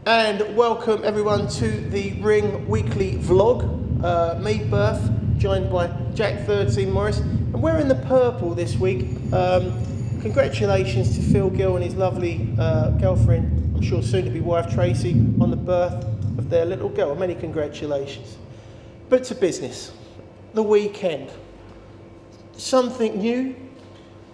And welcome everyone to the Ring Weekly Vlog. Me, Burf, joined by Jack 13 Morris. And we're in the purple this week. Congratulations to Phil Gill and his lovely girlfriend, I'm sure soon to be wife Tracy, on the birth of their little girl. Many congratulations. But to business. The weekend. Something new,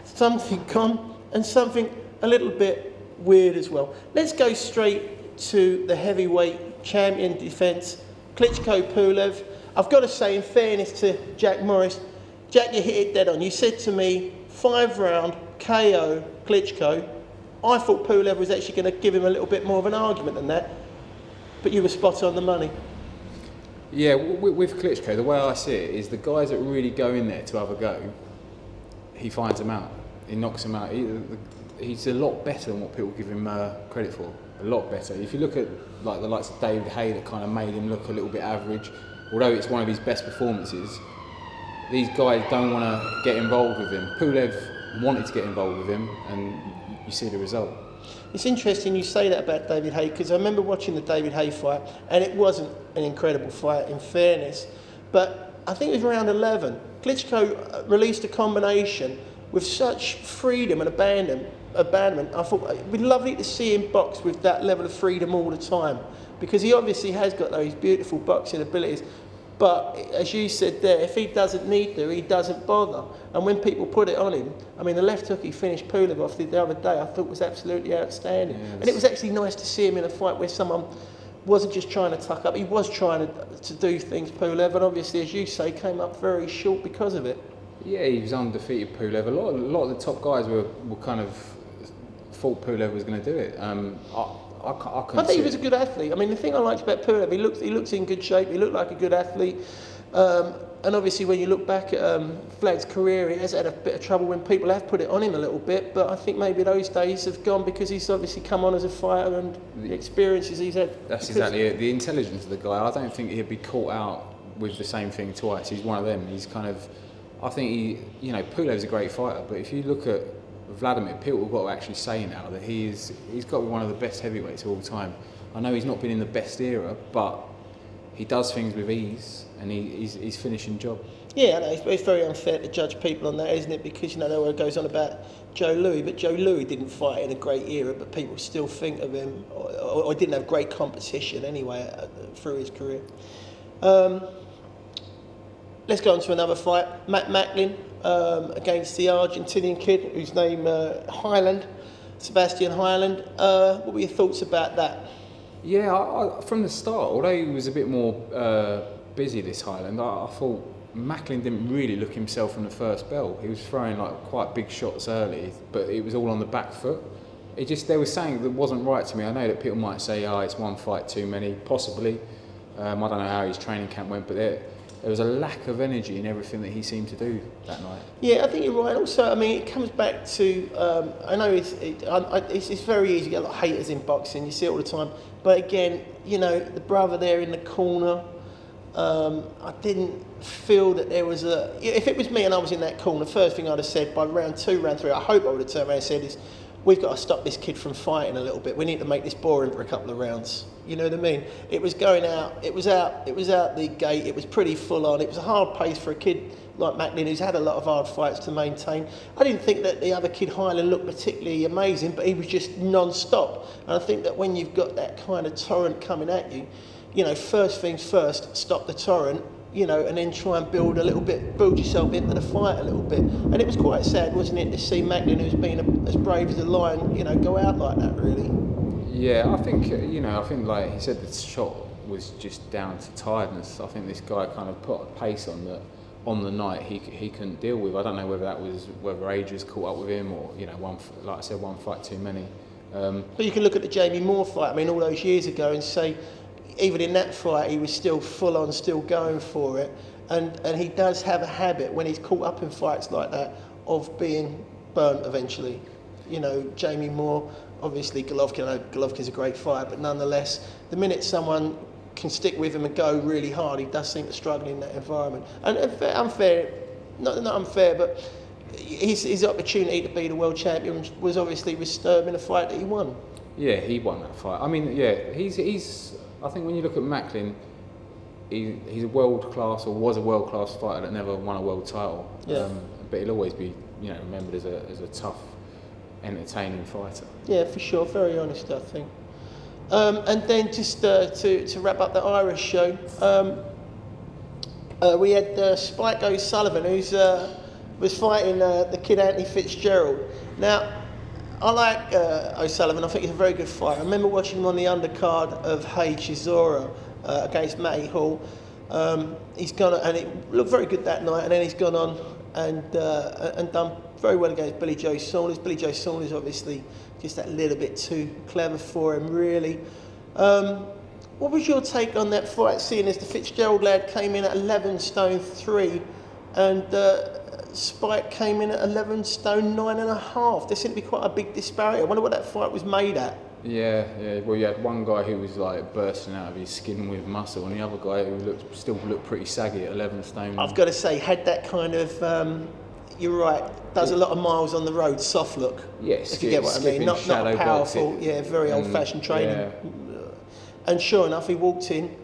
something gone, and something a little bit weird as well. Let's go straight to the heavyweight champion defence, Klitschko-Pulev. I've got to say, in fairness to Jack Morris, Jack, you hit it dead on. You said to me, 5-round KO Klitschko. I thought Pulev was actually going to give him a little bit more of an argument than that, but you were spot on the money. Yeah, with Klitschko, the way I see it is the guys that really go in there to have a go, he finds them out. He knocks them out. He's a lot better than what people give him credit for. A lot better. If you look at like the likes of David Haye, that kind of made him look a little bit average, although it's one of his best performances, these guys don't want to get involved with him. Pulev wanted to get involved with him, and you see the result. It's interesting you say that about David Haye, because I remember watching the David Haye fight, and it wasn't an incredible fight in fairness, but I think it was round 11. Klitschko released a combination with such freedom and abandonment. I thought it'd be lovely to see him box with that level of freedom all the time, because he obviously has got those beautiful boxing abilities. But as you said there, if he doesn't need to, he doesn't bother. And when people put it on him, I mean, the left hook he finished Pulev off the other day, I thought was absolutely outstanding. Yes. And it was actually nice to see him in a fight where someone wasn't just trying to tuck up, he was trying to do things, Pulev, and obviously, as you say, came up very short because of it. Yeah, he was undefeated, Pulev. A lot of the top guys were kind of thought Pulev was going to do it. I think he was a good athlete. I mean, the thing I liked about Pulev, he looks in good shape. He looked like a good athlete. And obviously, when you look back at Vlad's career, he has had a bit of trouble when people have put it on him a little bit. But I think maybe those days have gone because he's obviously come on as a fighter and the experiences he's had. That's exactly it. The intelligence of the guy. I don't think he'd be caught out with the same thing twice. He's one of them. He's kind of. I think Pulev's a great fighter. But if you look at Vladimir, people have got to actually say now that he's got to be one of the best heavyweights of all time. I know he's not been in the best era, but he does things with ease, and he's finishing job. Yeah, I know, it's very unfair to judge people on that, isn't it? Because no one goes on about Joe Louis, but Joe Louis didn't fight in a great era, but people still think of him, or didn't have great competition anyway through his career. Let's go on to another fight. Matt Macklin against the Argentinian kid, whose name Highland, Sebastian Highland. What were your thoughts about that? Yeah, I, from the start, although he was a bit more busy, this Highland, I thought Macklin didn't really look himself in the first bell. He was throwing like quite big shots early, but it was all on the back foot. There was something that wasn't right to me. I know that people might say, it's one fight too many, possibly. I don't know how his training camp went, but there was a lack of energy in everything that he seemed to do that night. Yeah, I think you're right. Also, I mean, it comes back to, I know it's very easy to get a lot of haters in boxing, you see it all the time. But again, the brother there in the corner, I didn't feel that there was if it was me and I was in that corner, the first thing I'd have said by round 2, round 3, I hope I would have turned around and said is, we've got to stop this kid from fighting a little bit. We need to make this boring for a couple of rounds. You know what I mean? It was going out. It was out the gate. It was pretty full on. It was a hard pace for a kid like Macklin, who's had a lot of hard fights to maintain. I didn't think that the other kid, Highland, looked particularly amazing, but he was just non-stop. And I think that when you've got that kind of torrent coming at you, first things first, stop the torrent, and then try and build yourself into the fight a little bit. And it was quite sad, wasn't it, to see Macklin, who's been as brave as a lion, go out like that, really. Yeah, I think, like he said, the shot was just down to tiredness. I think this guy kind of put a pace on that on the night he couldn't deal with. I don't know whether age has caught up with him or, like I said, one fight too many. But you can look at the Jamie Moore fight, I mean, all those years ago, and say, even in that fight, he was still full on, still going for it. And he does have a habit, when he's caught up in fights like that, of being burnt eventually. Jamie Moore, obviously Golovkin, I know Golovkin's a great fighter, but nonetheless, the minute someone can stick with him and go really hard, he does seem to struggle in that environment. And not unfair, but his opportunity to be the world champion was obviously disturbed in a fight that he won. Yeah, he won that fight. I mean, yeah, he's. I think when you look at Macklin, he's a world class, or was a world class fighter that never won a world title. Yeah. But he'll always be, remembered as a tough, entertaining fighter. Yeah, for sure. Very honest, I think. And then just to wrap up the Irish show, we had Spike O'Sullivan, who's was fighting the kid Anthony Fitzgerald. Now, I like O'Sullivan. I think he's a very good fighter. I remember watching him on the undercard of Hey Chisora against Matty Hall. He's gone, and it looked very good that night. And then he's gone on and done very well against Billy Joe Saunders. Billy Joe Saunders, obviously, just that little bit too clever for him, really. What was your take on that fight, seeing as the Fitzgerald lad came in at 11 stone 3 and Spike came in at 11 stone 9.5? There seemed to be quite a big disparity. I wonder what that fight was made at. Yeah. Well, you had one guy who was like bursting out of his skin with muscle, and the other guy who still looked pretty saggy at 11 stone. I've got to say, had that kind of, you're right, does a lot of miles on the road, soft look. Yes, if you get what I mean. Not powerful, very old-fashioned training. Yeah. And sure enough, he walked in.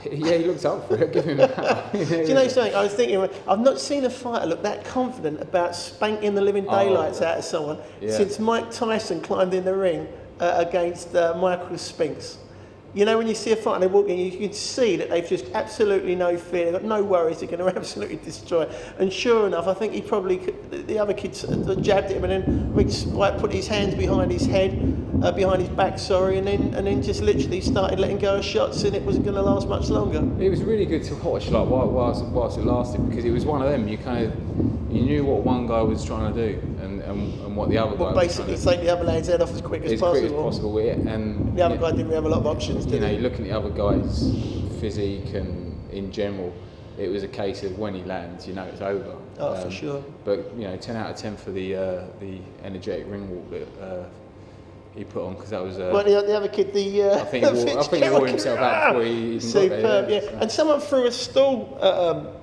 Yeah, he looked up for it. Give him that. Do you know something? I was thinking, I've not seen a fighter look that confident about spanking the living daylights out of someone since Mike Tyson climbed in the ring against Michael Spinks. You know, when you see a fighter and they walk in, you can see that they've just absolutely no fear. They've got no worries. They're going to absolutely destroy. And sure enough, I think he probably, the other kids jabbed at him, and then Spike put his hands behind his head, behind his back, and then just literally started letting go of shots, and it wasn't going to last much longer. It was really good to watch, like whilst it lasted, because it was one of them. You knew what one guy was trying to do, and what the other guy was basically trying to do. take the other lad's head off as quick as possible. Yeah. And the other guy didn't really have a lot of options, did he? You look at the other guy's physique and in general, it was a case of when he lands, it's over. Oh, for sure. But 10 out of 10 for the energetic ring walk that he put on, because that was. Well, the other kid, I think he wore himself out before he even superb, got there. Yeah. And someone threw a stall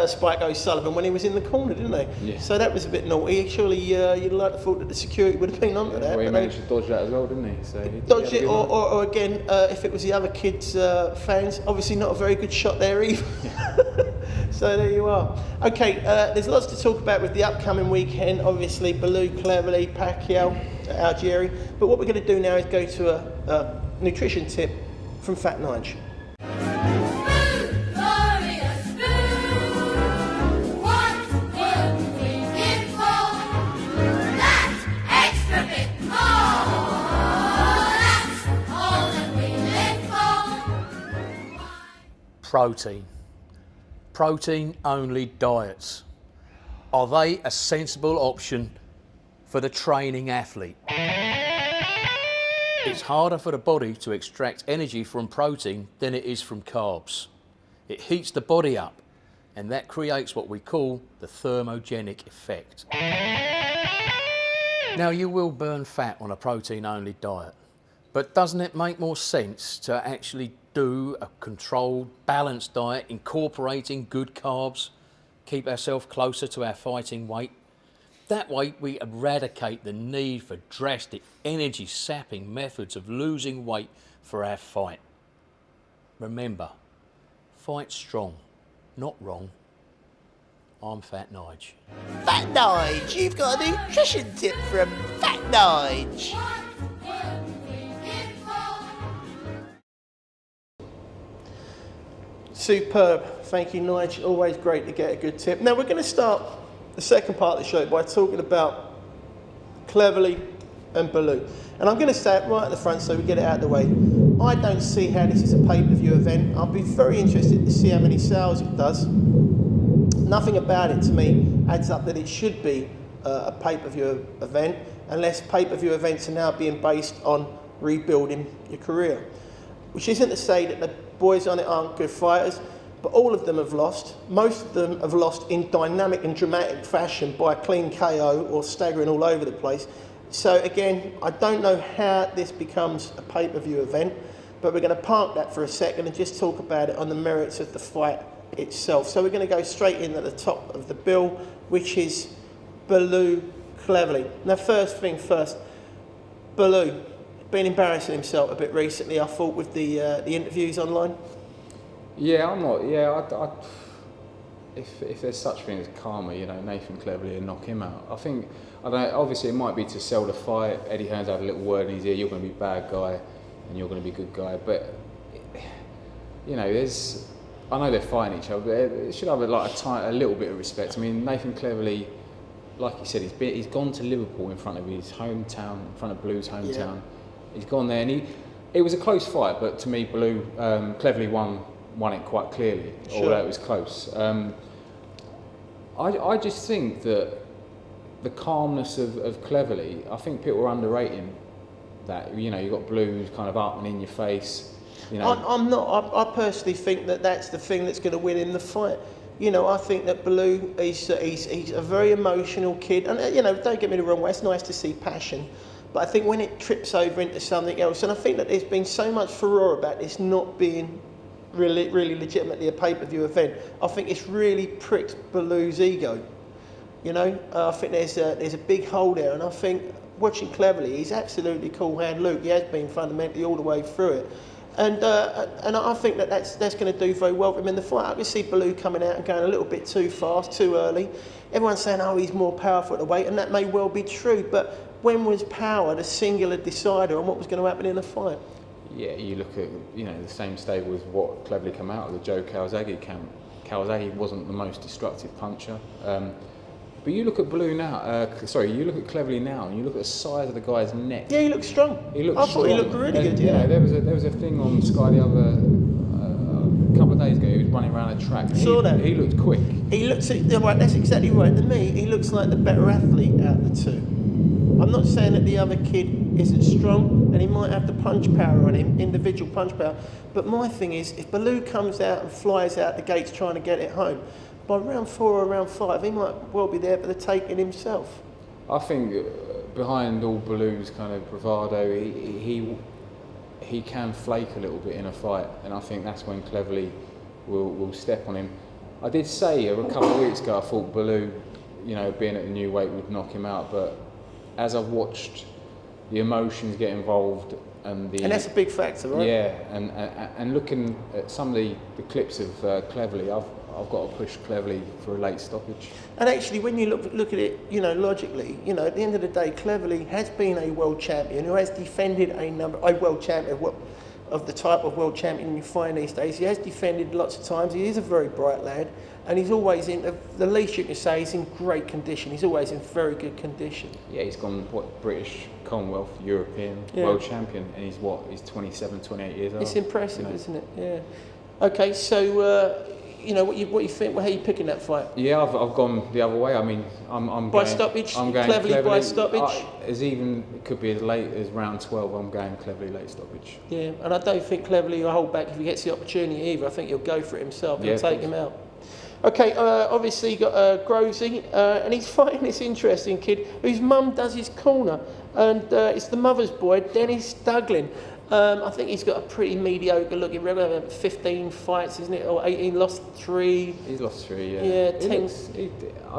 Spike O'Sullivan when he was in the corner, didn't they? Yeah. So that was a bit naughty. Surely you'd like to thought that the security would have been onto that. Well, he managed to dodge that as well, didn't he? So he dodged it, or again, if it was the other kids' fans, obviously not a very good shot there either. So there you are. Okay, there's lots to talk about with the upcoming weekend. Obviously, Bellew, Cleverly, Pacquiao, Algieri. But what we're going to do now is go to a nutrition tip from Fat Nige. Protein. Protein-only diets. Are they a sensible option for the training athlete? It's harder for the body to extract energy from protein than it is from carbs. It heats the body up, and that creates what we call the thermogenic effect. Now, you will burn fat on a protein-only diet, but doesn't it make more sense to actually do a controlled, balanced diet, incorporating good carbs, keep ourselves closer to our fighting weight? That way we eradicate the need for drastic, energy-sapping methods of losing weight for our fight. Remember, fight strong, not wrong. I'm Fat Nige. Fat Nige, you've got a nutrition tip from Fat Nige. Superb. Thank you, Nige. Always great to get a good tip. Now, we're going to start the second part of the show by talking about Cleverly and Bellew. And I'm going to say it right at the front so we get it out of the way. I don't see how this is a pay-per-view event. I'll be very interested to see how many sales it does. Nothing about it, to me, adds up that it should be a pay-per-view event, unless pay-per-view events are now being based on rebuilding your career. Which isn't to say that the boys on it aren't good fighters, but all of them have lost. Most of them have lost in dynamic and dramatic fashion by clean KO or staggering all over the place. So again, I don't know how this becomes a pay-per-view event, but we're going to park that for a second and just talk about it on the merits of the fight itself. So we're going to go straight in at the top of the bill, which is Bellew Cleverly. Now, first thing first, Bellew. been embarrassing himself a bit recently, I thought, with the interviews online. Yeah, I'm not. Yeah, if there's such thing as karma, you know, Nathan Cleverly and knock him out. I think, I don't know, obviously it might be to sell the fight. Eddie Hearn's had a little word in his ear, you're going to be bad guy and you're going to be good guy. But, you know, I know they're fighting each other, but it should have a little bit of respect. I mean, Nathan Cleverly, like you said, he's gone to Liverpool in front of his hometown, in front of Blue's hometown. Yeah. He's gone there, and it was a close fight, but to me, Cleverly won it quite clearly, although it was close. I just think that the calmness of Cleverly, I think people are underrating that. You know, you've got Blue kind of up and in your face. You know. I'm not. I personally think that that's the thing that's going to win in the fight. You know, I think that Bellew, he's a very emotional kid. And, you know, don't get me the wrong way, it's nice to see passion. But I think when it trips over into something else, and I think that there's been so much furore about this not being really legitimately a pay-per-view event, I think it's really pricked Bellew's ego. You know, I think there's a big hole there, and I think watching Cleverly, he's absolutely cool hand Luke. He has been fundamentally all the way through it. And I think that's going to do very well for him in the fight. I can see Bellew coming out and going a little bit too fast, too early. Everyone's saying, oh, he's more powerful at the weight, and that may well be true. But when was power the singular decider on what was going to happen in the fight? Yeah, you look at the same stable as what Cleverly came out of the Joe Calzaghe camp. Calzaghe wasn't the most destructive puncher. But you look at Bellew now, you look at Cleverly now, and you look at the size of the guy's neck. Yeah, he looks strong. I thought he looked really good. Yeah, there was a thing on Sky the other a couple of days ago. He was running around a track. Saw that. He looked quick. He looks right. That's exactly right. To me, he looks like the better athlete out of the two. I'm not saying that the other kid isn't strong, and he might have the punch power on him, individual punch power. But my thing is, if Bellew comes out and flies out the gates trying to get it home, by round 4 or round 5, he might well be there for the taking himself. I think behind all Bellew's kind of bravado, he can flake a little bit in a fight, and I think that's when Cleverly will step on him. I did say a couple of weeks ago I thought Bellew, being at the new weight would knock him out, but as I've watched the emotions get involved and that's a big factor, right? Yeah, and looking at some of the clips of Cleverly, I've got to push Cleverly for a late stoppage. And actually, when you look at it, logically, at the end of the day, Cleverly has been a world champion who has defended a world champion of the type of world champion you find these days. He has defended lots of times. He is a very bright lad, and he's always the least you can say, he's in great condition. He's always in very good condition. Yeah, he's gone, British, Commonwealth, European, world champion, and he's 27, 28 years old. It's impressive, isn't it? Yeah. Okay, so, what you think? How are you picking that fight? Yeah, I've gone the other way. I mean, I'm by going, stoppage. I'm going Cleverly by stoppage. It could be as late as round 12. I'm going Cleverly late stoppage. Yeah, and I don't think Cleverly will hold back if he gets the opportunity either. I think he'll go for it himself. He'll take him out. Okay, obviously you got Grovesy, and he's fighting this interesting kid whose mum does his corner, and it's the mother's boy, Dennis Duglin. I think he's got a pretty mediocre looking record. 15 fights, isn't it? Or 18, lost 3. He's lost 3, yeah. Yeah, 10.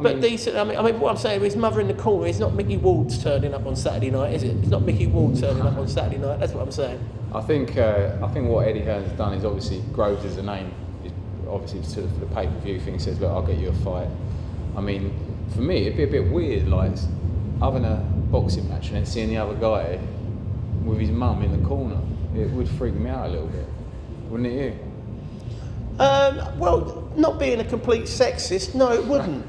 But decent. I mean, what I'm saying, his mother in the corner, it's not Mickey Ward's turning up on Saturday night, is it? It's not Mickey Ward turning up on Saturday night. That's what I'm saying. I think what Eddie Hearn's done is obviously Groves as a name. Obviously, for the pay-per-view thing, says, look, I'll get you a fight. I mean, for me, it'd be a bit weird, like having a boxing match and then seeing the other guy with his mum in the corner. It would freak me out a little bit, wouldn't it you? Well, not being a complete sexist, no, it wouldn't.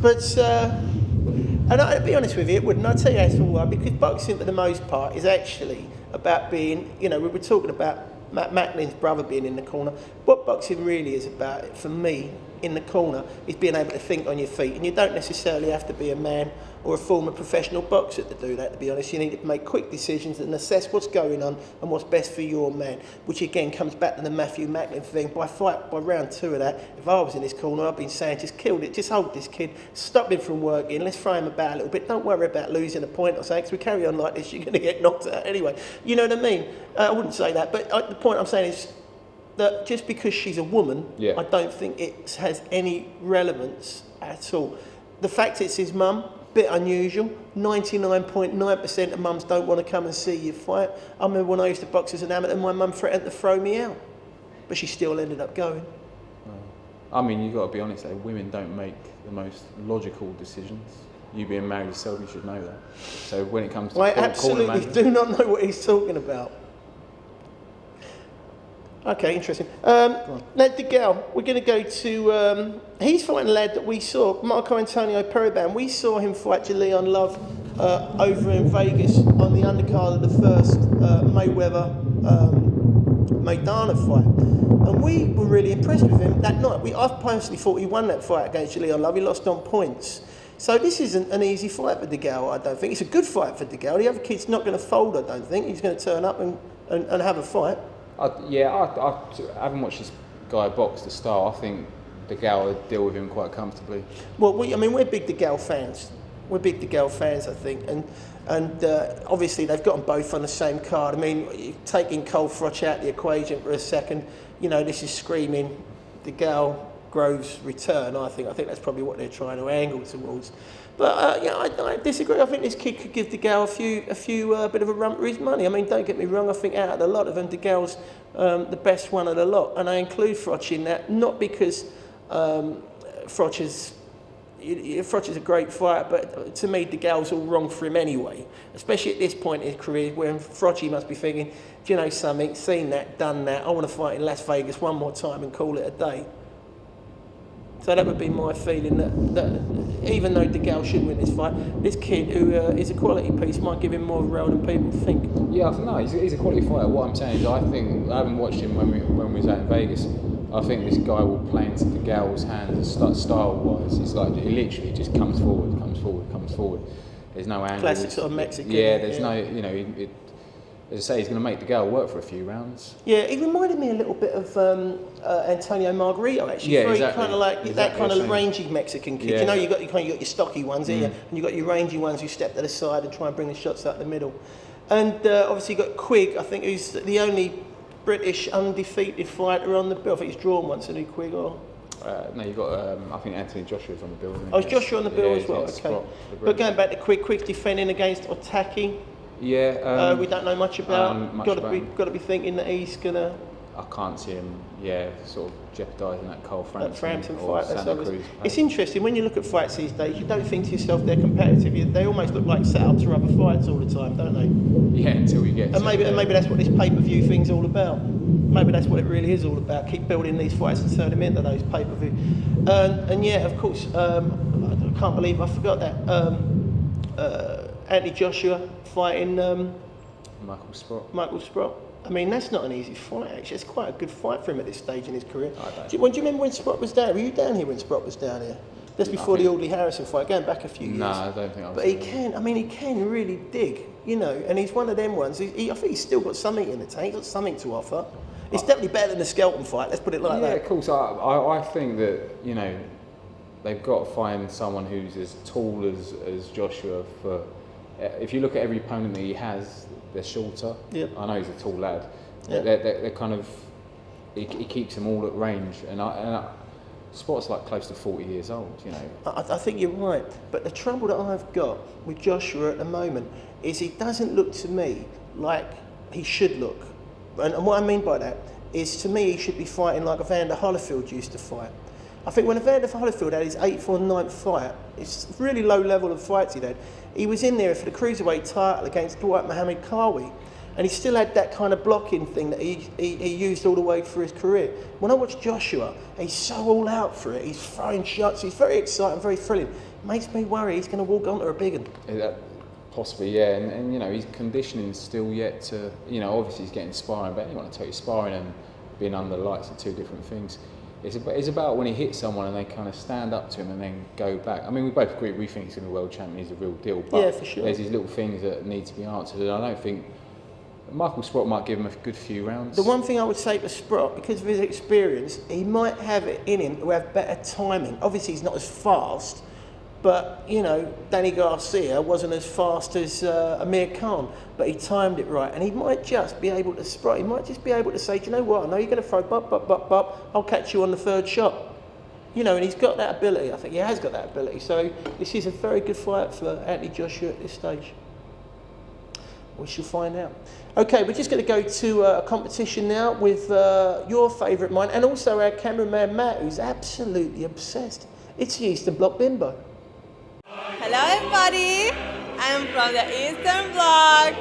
But, and I'll be honest with you, it wouldn't. I'll tell you that's for why, because boxing, for the most part, is actually about being, we were talking about Matt Macklin's brother being in the corner. What boxing really is about, for me, in the corner, is being able to think on your feet. And you don't necessarily have to be a man or a former professional boxer to do that, to be honest. You need to make quick decisions and assess what's going on and what's best for your man, which again comes back to the Matthew Macklin thing. By round 2 of that, if I was in his corner, I'd been saying, just kill it, just hold this kid, stop him from working, let's throw him about a little bit, don't worry about losing a point or something, because we carry on like this, you're going to get knocked out anyway. You know what I mean? I wouldn't say that, but the point I'm saying is that just because she's a woman, I don't think it has any relevance at all. The fact it's his mum, bit unusual. 99.9% of mums don't want to come and see you fight. I remember when I used to box as an amateur, my mum threatened to throw me out, but she still ended up going. I mean, you've got to be honest, though, women don't make the most logical decisions. You being married yourself, you should know that. So when it comes to I absolutely do not know what he's talking about. Okay, interesting. Now, DeGale, we're going to go to... he's fighting a lad that we saw, Marco Antonio Periban. We saw him fight Julian Love over in Vegas on the undercard of the first Mayweather-Maidana fight. And we were really impressed with him that night. I personally thought he won that fight against Julian Love. He lost on points. So this isn't an easy fight for DeGale, I don't think. It's a good fight for DeGale. The other kid's not going to fold, I don't think. He's going to turn up and have a fight. I haven't watched this guy box to start. I think DeGale would deal with him quite comfortably. Well, we're big DeGale fans. We're big DeGale fans, I think. And obviously they've got them both on the same card. I mean, taking Cole Froch out the equation for a second, you know, this is screaming DeGale Groves return, I think. I think that's probably what they're trying to angle towards. But I disagree. I think this kid could give DeGale a few bit of a run for his money. I mean, don't get me wrong. I think out of the lot of them, DeGale's the best one of the lot, and I include Froch in that. Not because Froch is a great fighter, but to me, DeGale's all wrong for him anyway. Especially at this point in his career, where Froch must be thinking, do you know something? Seen that, done that. I want to fight in Las Vegas one more time and call it a day. So that would be my feeling that even though DeGale should win this fight, this kid who is a quality piece might give him more of a role than people think. Yeah, I think no, he's a quality fighter. What I'm saying is, I haven't watched him when we was out in Vegas. I think this guy will play into DeGale's hands style-wise. It's like he literally just comes forward. There's no angles. Classic sort of Mexican. Yeah, there's no, you know, as I say, he's going to make DeGale work for a few rounds. Yeah, he reminded me a little bit of Antonio Margarito, actually. Yeah, very exactly. Kind of like that kind of rangy Mexican kid. Yeah. You know, you got your stocky ones here, and you got your rangy ones who step to the side and try and bring the shots out the middle. And obviously you got Quigg, I think, who's the only British undefeated fighter on the bill. I think he's drawn once, isn't he, Quigg? Or no, you got. I think Anthony Joshua's on the bill. Oh, is Joshua on the bill as well? Okay. But going back to Quigg's defending against Otaki. Yeah. We don't know much about. Got to be thinking that he's gonna. I can't see him. Yeah, sort of jeopardising that Cole Frampton or fight. Santa Cruz. It's interesting when you look at fights these days. You don't think to yourself they're competitive. They almost look like setups for other fights all the time, don't they? Yeah, until we get. And maybe that's what this pay-per-view thing's all about. Maybe that's what it really is all about. Keep building these fights and turn them into those pay-per-view. And yeah, of course, I can't believe I forgot that. Anthony Joshua fighting Michael Sprott. I mean, that's not an easy fight, actually. It's quite a good fight for him at this stage in his career. Do you remember when Sprott was down? Were you down here when Sprott was down here? Just before the Audley Harrison fight, going back a few years. No, I don't think I was. But he can really dig, you know, and he's one of them ones. I think he's still got something in the tank, he's got something to offer. It's definitely better than the Skelton fight, let's put it like that. Yeah, of course. I think that, you know, they've got to find someone who's as tall as Joshua. If you look at every opponent that he has, they're shorter. Yep. I know he's a tall lad. Yep. They're kind of, he keeps them all at range, and Sprott's like close to 40 years old, you know. I think you're right, but the trouble that I've got with Joshua at the moment is he doesn't look to me like he should look. And what I mean by that is, to me, he should be fighting like Evander Holyfield used to fight. I think when Evander Holyfield had his 8th or 9th fight, it's really low level of fights he'd had, he was in there for the cruiserweight title against Dwight Mohammed Kawi, and he still had that kind of blocking thing that he used all the way through his career. When I watch Joshua, he's so all out for it, he's throwing shots, he's very exciting, very thrilling. Makes me worry he's going to walk onto a big one. Possibly, yeah, and you know, his conditioning's still yet to, you know, obviously he's getting sparring, but anyone will tell you sparring and being under the lights are two different things. It's about when he hits someone and they kind of stand up to him and then go back. I mean, we both agree, we think he's going to be world champion, he's a real deal, but yeah, for sure. There's these little things that need to be answered, and I don't think Michael Sprott might give him a good few rounds. The one thing I would say to Sprott, because of his experience, he might have it in him to have better timing. Obviously he's not as fast, but, you know, Danny Garcia wasn't as fast as Amir Khan, but he timed it right. And he might just be able to say, do you know what, I know you're going to throw bop, I'll catch you on the third shot. you know, and he's got that ability. I think he has got that ability. So this is a very good fight for Anthony Joshua at this stage. We shall find out. Okay, we're just going to go to a competition now with your favourite mine, and also our cameraman Matt, who's absolutely obsessed. It's the Eastern Bloc Bimbo. Hello everybody, I'm from the Eastern Bloc.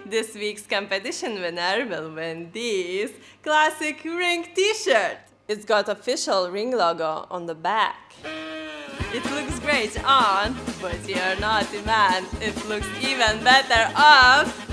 This week's competition winner will win this classic ring t-shirt. It's got official ring logo on the back. It looks great on, but you're not the man. It looks even better off.